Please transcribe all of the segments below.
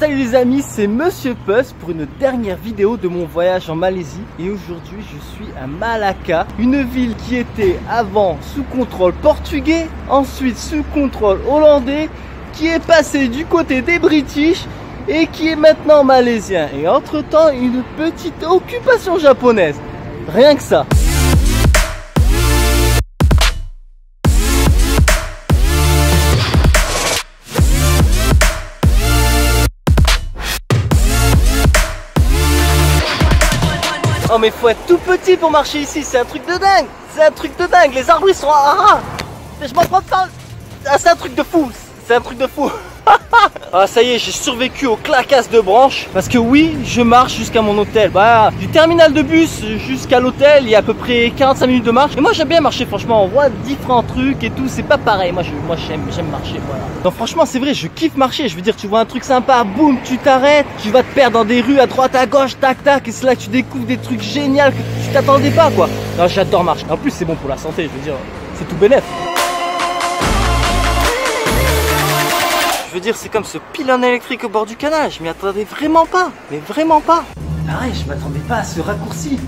Salut les amis, c'est Monsieur Puss pour une dernière vidéo de mon voyage en Malaisie. Et aujourd'hui je suis à Malacca, une ville qui était avant sous contrôle portugais, ensuite sous contrôle hollandais, qui est passée du côté des British et qui est maintenant malaisien. Et entre temps une petite occupation japonaise, rien que ça. Oh mais faut être tout petit pour marcher ici, c'est un truc de dingue. C'est un truc de dingue, les arbres ils sont à je m'en prends pas. Ah, c'est un truc de fou, c'est un truc de fou. Ah ça y est, j'ai survécu aux claquasses de branches. Parce que oui, je marche jusqu'à mon hôtel. Bah, du terminal de bus jusqu'à l'hôtel, il y a à peu près 45 minutes de marche. Et moi j'aime bien marcher, franchement, on voit différents trucs et tout, c'est pas pareil. Moi j'aime marcher, voilà. Non franchement c'est vrai, je kiffe marcher. Je veux dire, tu vois un truc sympa, boum, tu t'arrêtes, tu vas te perdre dans des rues à droite, à gauche, tac tac. Et c'est là que tu découvres des trucs géniaux que tu t'attendais pas, quoi. Non, j'adore marcher. En plus c'est bon pour la santé, je veux dire, c'est tout bénef. Je veux dire, c'est comme ce pylône électrique au bord du canal, je m'y attendais vraiment pas, mais vraiment pas. Pareil, je m'attendais pas à ce raccourci.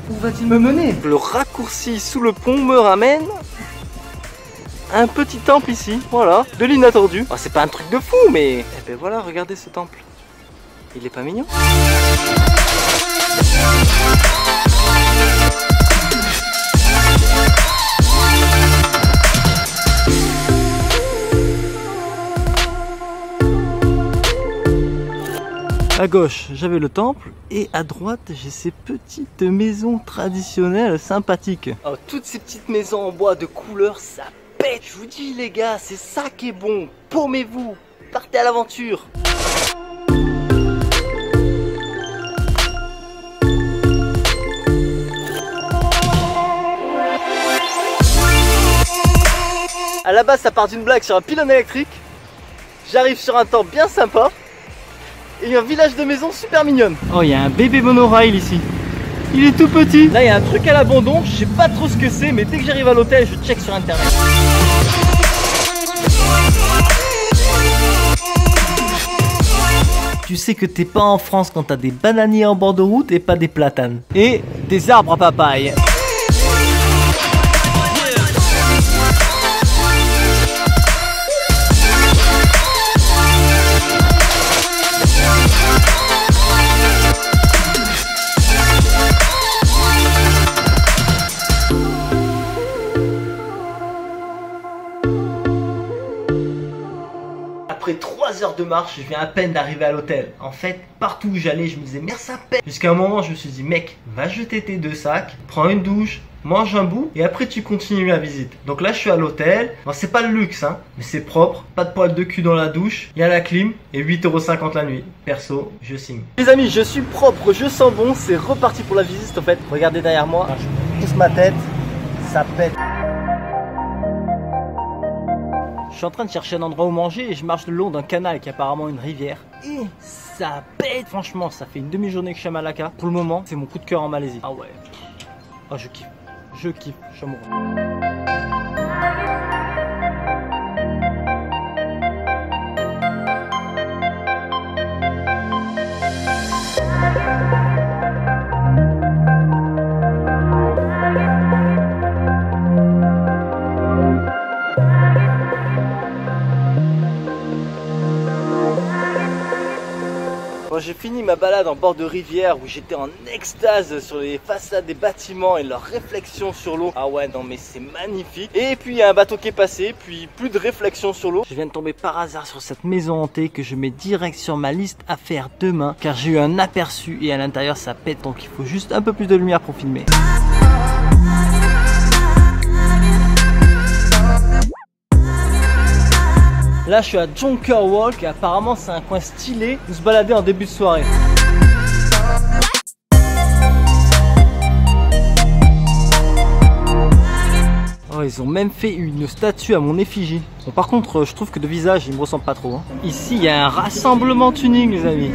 Où va-t-il me mener? Le raccourci sous le pont me ramène à un petit temple ici, voilà, de l'inattendu. Oh, c'est pas un truc de fou, mais... Eh ben voilà, regardez ce temple. Il est pas mignon? À gauche, j'avais le temple et à droite, j'ai ces petites maisons traditionnelles sympathiques. Oh, toutes ces petites maisons en bois de couleur, ça pète. Je vous dis les gars, c'est ça qui est bon. Paumez-vous, partez à l'aventure. À la base, ça part d'une blague sur un pylône électrique. J'arrive sur un temple bien sympa. Et un village de maisons super mignonne. Oh, il y a un bébé monorail ici. Il est tout petit. Là, il y a un truc à l'abandon. Je sais pas trop ce que c'est, mais dès que j'arrive à l'hôtel, je check sur internet. Tu sais que t'es pas en France quand t'as des bananiers en bord de route et pas des platanes. Et des arbres à papaye. Après 3 heures de marche, je viens à peine d'arriver à l'hôtel. En fait, partout où j'allais, je me disais merde ça pète. Jusqu'à un moment, je me suis dit mec, va jeter tes 2 sacs, prends une douche, mange un bout et après tu continues la visite. Donc là, je suis à l'hôtel. Bon, c'est pas le luxe, hein, mais c'est propre. Pas de poils de cul dans la douche. Il y a la clim et 8,50 € la nuit. Perso, je signe. Les amis, je suis propre, je sens bon. C'est reparti pour la visite en fait. Regardez derrière moi. Je pousse ma tête, ça pète. Je suis en train de chercher un endroit où manger et je marche le long d'un canal qui est apparemment une rivière. Et ça pète. Franchement, ça fait une demi-journée que je suis à Malacca. Pour le moment, c'est mon coup de cœur en Malaisie. Ah ouais. Oh, je kiffe. Je kiffe. Je suis amoureux. J'ai fini ma balade en bord de rivière où j'étais en extase sur les façades des bâtiments et leurs réflexions sur l'eau. Ah ouais, non mais c'est magnifique. Et puis il y a un bateau qui est passé, puis plus de réflexion sur l'eau. Je viens de tomber par hasard sur cette maison hantée que je mets direct sur ma liste à faire demain car j'ai eu un aperçu et à l'intérieur ça pète, donc il faut juste un peu plus de lumière pour filmer. Là je suis à Jonker Walk et apparemment c'est un coin stylé où se balader en début de soirée. Oh, ils ont même fait une statue à mon effigie. Bon, par contre je trouve que de visage il me ressemble pas trop, hein. Ici il y a un rassemblement tuning les amis.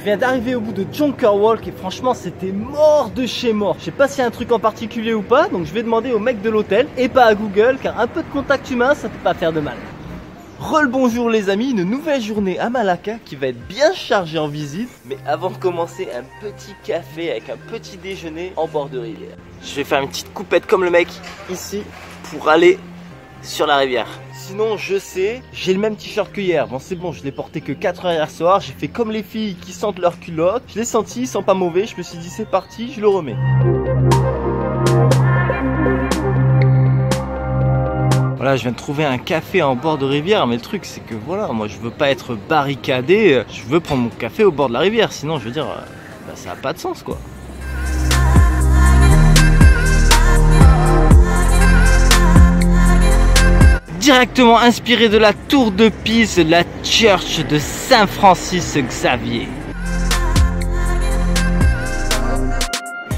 viens d'arriver au bout de Jonker Walk et franchement c'était mort de chez mort. Je sais pas s'il y a un truc en particulier ou pas, donc je vais demander au mec de l'hôtel et pas à Google, car un peu de contact humain ça peut pas faire de mal. Bonjour les amis, une nouvelle journée à Malacca qui va être bien chargée en visite. Mais avant de commencer, un petit café avec un petit déjeuner en bord de rivière. Je vais faire une petite coupette comme le mec ici pour aller sur la rivière. Sinon je sais, j'ai le même t-shirt que hier. Bon c'est bon, je l'ai porté que 4 heures hier soir. J'ai fait comme les filles qui sentent leur culotte. Je l'ai senti, il sent pas mauvais. Je me suis dit c'est parti, je le remets. Voilà, je viens de trouver un café en bord de rivière, mais le truc c'est que voilà, moi je veux pas être barricadé, je veux prendre mon café au bord de la rivière, sinon je veux dire, bah, ça a pas de sens quoi. Directement inspiré de la tour de Pise, la Church de Saint-Francis Xavier.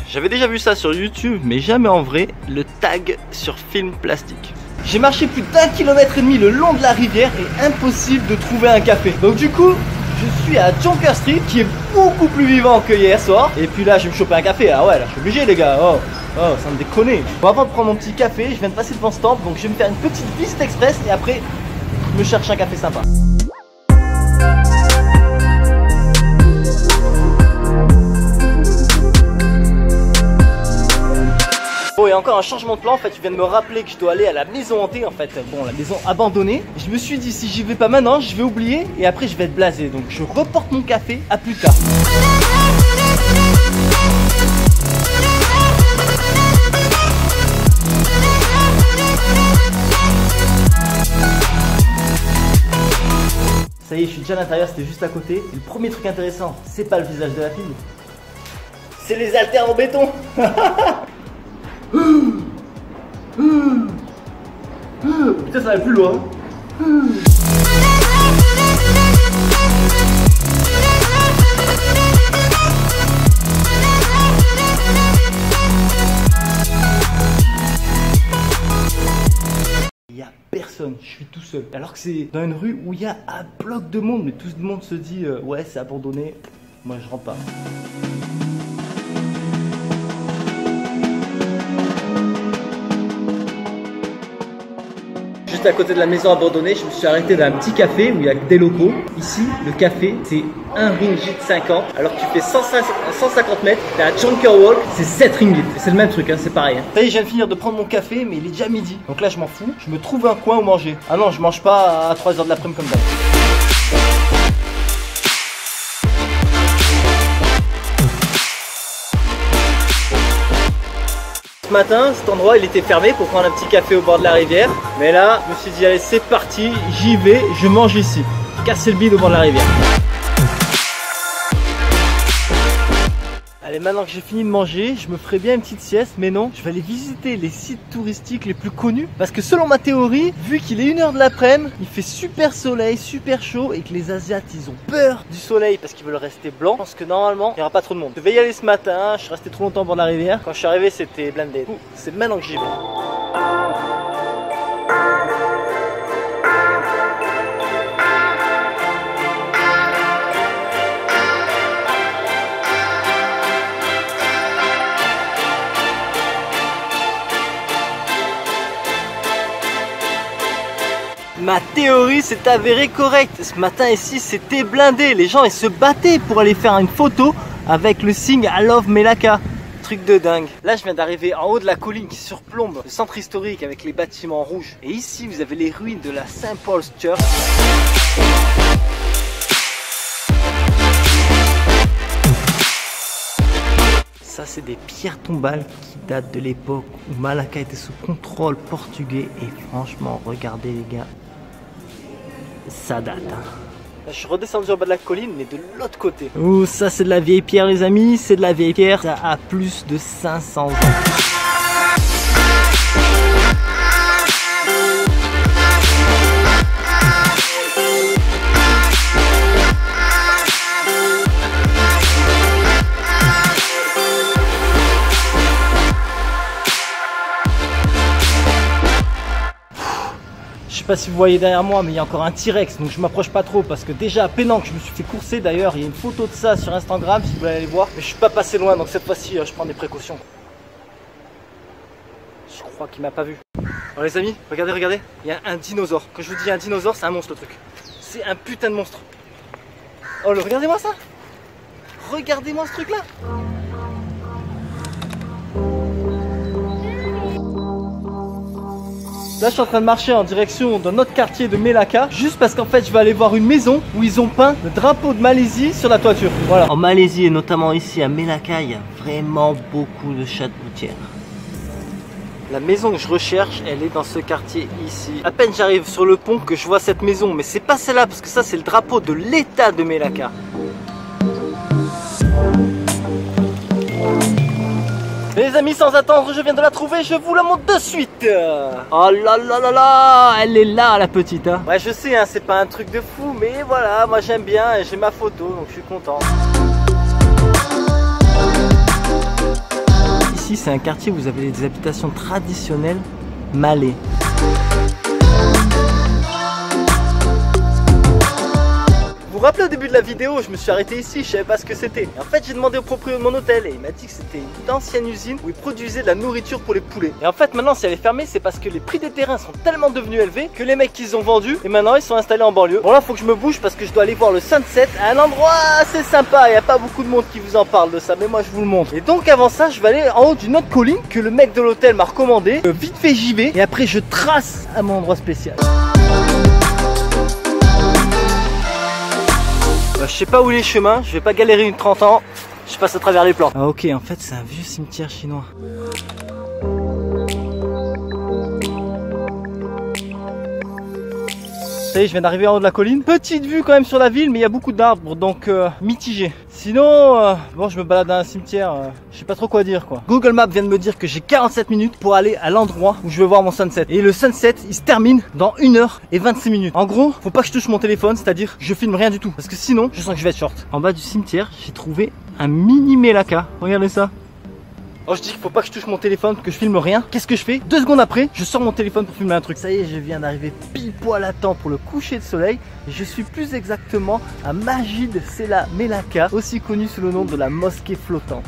J'avais déjà vu ça sur YouTube, mais jamais en vrai, le tag sur film plastique. J'ai marché plus d'1,5 km le long de la rivière et impossible de trouver un café. Donc du coup, je suis à Jonker Street qui est beaucoup plus vivant que hier soir. Et puis là, je vais me choper un café. Ah ouais, là, je suis obligé les gars. Oh, ça me déconne. Bon, avant de prendre mon petit café, je viens de passer devant ce temple. Donc je vais me faire une petite visite express et après, je me cherche un café sympa. Bon, et encore un changement de plan, en fait je viens de me rappeler que je dois aller à la maison hantée en fait, bon la maison abandonnée. Je me suis dit si j'y vais pas maintenant, je vais oublier et après je vais être blasé. Donc je reporte mon café à plus tard. Ça y est, je suis déjà à l'intérieur, c'était juste à côté. Et le premier truc intéressant, c'est pas le visage de la fille, c'est les haltères en béton. Putain, ça va plus loin. Il y a personne, je suis tout seul. Alors que c'est dans une rue où il y a un bloc de monde, mais tout le monde se dit ouais, c'est abandonné. Moi, je rentre pas. Juste à côté de la maison abandonnée, je me suis arrêté dans un petit café où il y a que des locaux. Ici, le café, c'est 1 ringgit 50. Alors que tu fais 150 mètres, t'es à Jonker Walk, c'est 7 ringgit. C'est le même truc, hein, c'est pareil. Hein. Ça y est, je viens de finir de prendre mon café, mais il est déjà midi. Donc là, je m'en fous. Je me trouve un coin où manger. Ah non, je mange pas à 3 h de l'après-midi comme ça. Ce matin, cet endroit il était fermé pour prendre un petit café au bord de la rivière. Mais là, je me suis dit allez c'est parti, j'y vais, je mange ici. Casser le bide au bord de la rivière. Allez, maintenant que j'ai fini de manger, je me ferai bien une petite sieste, mais non, je vais aller visiter les sites touristiques les plus connus. Parce que selon ma théorie, vu qu'il est 1 h de l'après-midi, il fait super soleil, super chaud et que les Asiates ils ont peur du soleil parce qu'ils veulent rester blancs. Je pense que normalement, il n'y aura pas trop de monde. Je devais y aller ce matin, je suis resté trop longtemps au bord de la rivière. Quand je suis arrivé, c'était blindé. C'est maintenant que j'y vais. Ma théorie s'est avérée correcte. Ce matin ici c'était blindé. Les gens ils se battaient pour aller faire une photo avec le signe I love Melaka. Truc de dingue. Là je viens d'arriver en haut de la colline qui surplombe le centre historique avec les bâtiments rouges. Et ici vous avez les ruines de la St. Paul's Church. Ça c'est des pierres tombales qui datent de l'époque où Malacca était sous contrôle portugais. Et franchement regardez les gars, ça date hein. Là, je suis redescendu en bas de la colline mais de l'autre côté. Ouh, ça c'est de la vieille pierre les amis, c'est de la vieille pierre. Ça a plus de 500 ans. Je sais pas si vous voyez derrière moi, mais il y a encore un T-Rex, donc je m'approche pas trop parce que déjà à Penang je me suis fait courser. D'ailleurs il y a une photo de ça sur Instagram si vous voulez aller voir, mais je suis pas passé loin, donc cette fois-ci je prends des précautions. Je crois qu'il m'a pas vu. Alors les amis, regardez, regardez, il y a un dinosaure. Quand je vous dis un dinosaure, c'est un monstre le truc. C'est un putain de monstre. Oh, regardez-moi ça. Regardez-moi ce truc là. Là je suis en train de marcher en direction d'un autre quartier de Melaka, juste parce qu'en fait je vais aller voir une maison où ils ont peint le drapeau de Malaisie sur la toiture. Voilà. En Malaisie et notamment ici à Melaka, il y a vraiment beaucoup de chats de gouttière. La maison que je recherche, elle est dans ce quartier ici. À peine j'arrive sur le pont que je vois cette maison, mais c'est pas celle-là parce que ça c'est le drapeau de l'état de Melaka. Les amis, sans attendre, je viens de la trouver, je vous la montre de suite. Oh là là là là, elle est là la petite hein. Ouais je sais, hein, c'est pas un truc de fou, mais voilà, moi j'aime bien et j'ai ma photo, donc je suis content. Ici c'est un quartier où vous avez des habitations traditionnelles malais. Vous vous rappelez au début de la vidéo, je me suis arrêté ici, je savais pas ce que c'était. En fait j'ai demandé au propriétaire de mon hôtel et il m'a dit que c'était une ancienne usine où ils produisaient de la nourriture pour les poulets. Et en fait maintenant si elle est fermée, c'est parce que les prix des terrains sont tellement devenus élevés que les mecs qu'ils ont vendus et maintenant ils sont installés en banlieue. Bon là faut que je me bouge parce que je dois aller voir le sunset à un endroit assez sympa. Il n'y a pas beaucoup de monde qui vous en parle de ça, mais moi je vous le montre. Et donc avant ça je vais aller en haut d'une autre colline que le mec de l'hôtel m'a recommandé. Vite fait j'y vais et après je trace à mon endroit spécial. Je sais pas où est les chemins, je vais pas galérer une 30 ans, je passe à travers les plans. Ah ok, en fait c'est un vieux cimetière chinois. Ça y est, je viens d'arriver en haut de la colline. Petite vue quand même sur la ville, mais il y a beaucoup d'arbres, donc mitigé. Sinon, bon, je me balade dans un cimetière, je sais pas trop quoi dire quoi. Google Maps vient de me dire que j'ai 47 minutes pour aller à l'endroit où je vais voir mon sunset. Et le sunset, il se termine dans 1h26. En gros, faut pas que je touche mon téléphone, c'est-à-dire je filme rien du tout. Parce que sinon, je sens que je vais être short. En bas du cimetière, j'ai trouvé un mini Melaka. Regardez ça. Oh, je dis qu'il faut pas que je touche mon téléphone, que je filme rien. Qu'est-ce que je fais? 2 secondes après, je sors mon téléphone pour filmer un truc. Ça y est, je viens d'arriver pile poil à temps pour le coucher de soleil. Et je suis plus exactement à Masjid Sela Melaka, aussi connu sous le nom de la mosquée flottante.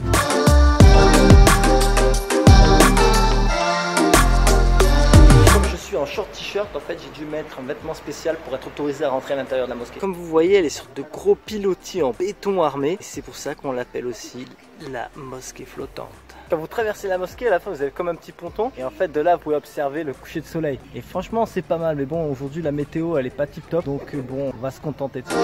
En short t-shirt, en fait j'ai dû mettre un vêtement spécial pour être autorisé à rentrer à l'intérieur de la mosquée. Comme vous voyez, elle est sur de gros pilotis en béton armé et c'est pour ça qu'on l'appelle aussi la mosquée flottante. Quand vous traversez la mosquée, à la fin vous avez comme un petit ponton et en fait de là vous pouvez observer le coucher de soleil. Et franchement c'est pas mal, mais bon aujourd'hui la météo elle est pas tip top, donc bon on va se contenter de ça.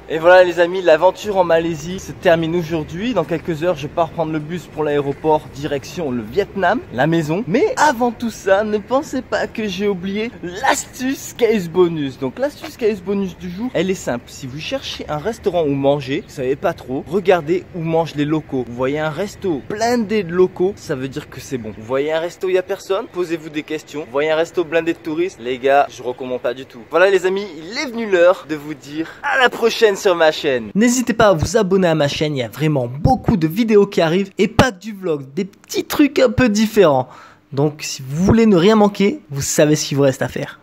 Et voilà les amis, l'aventure en Malaisie se termine aujourd'hui. Dans quelques heures, je pars prendre le bus pour l'aéroport direction le Vietnam, la maison. Mais avant tout ça, ne pensez pas que j'ai oublié l'astuce KS Bonus. Donc l'astuce KS Bonus du jour, elle est simple. Si vous cherchez un restaurant où manger, vous savez pas trop, regardez où mangent les locaux. Vous voyez un resto blindé de locaux, ça veut dire que c'est bon. Vous voyez un resto où il n'y a personne, posez-vous des questions. Vous voyez un resto blindé de touristes, les gars, je recommande pas du tout. Voilà les amis, il est venu l'heure de vous dire à la prochaine sur ma chaîne. N'hésitez pas à vous abonner à ma chaîne, il y a vraiment beaucoup de vidéos qui arrivent et pas que du vlog, des petits trucs un peu différents. Donc si vous voulez ne rien manquer, vous savez ce qu'il vous reste à faire.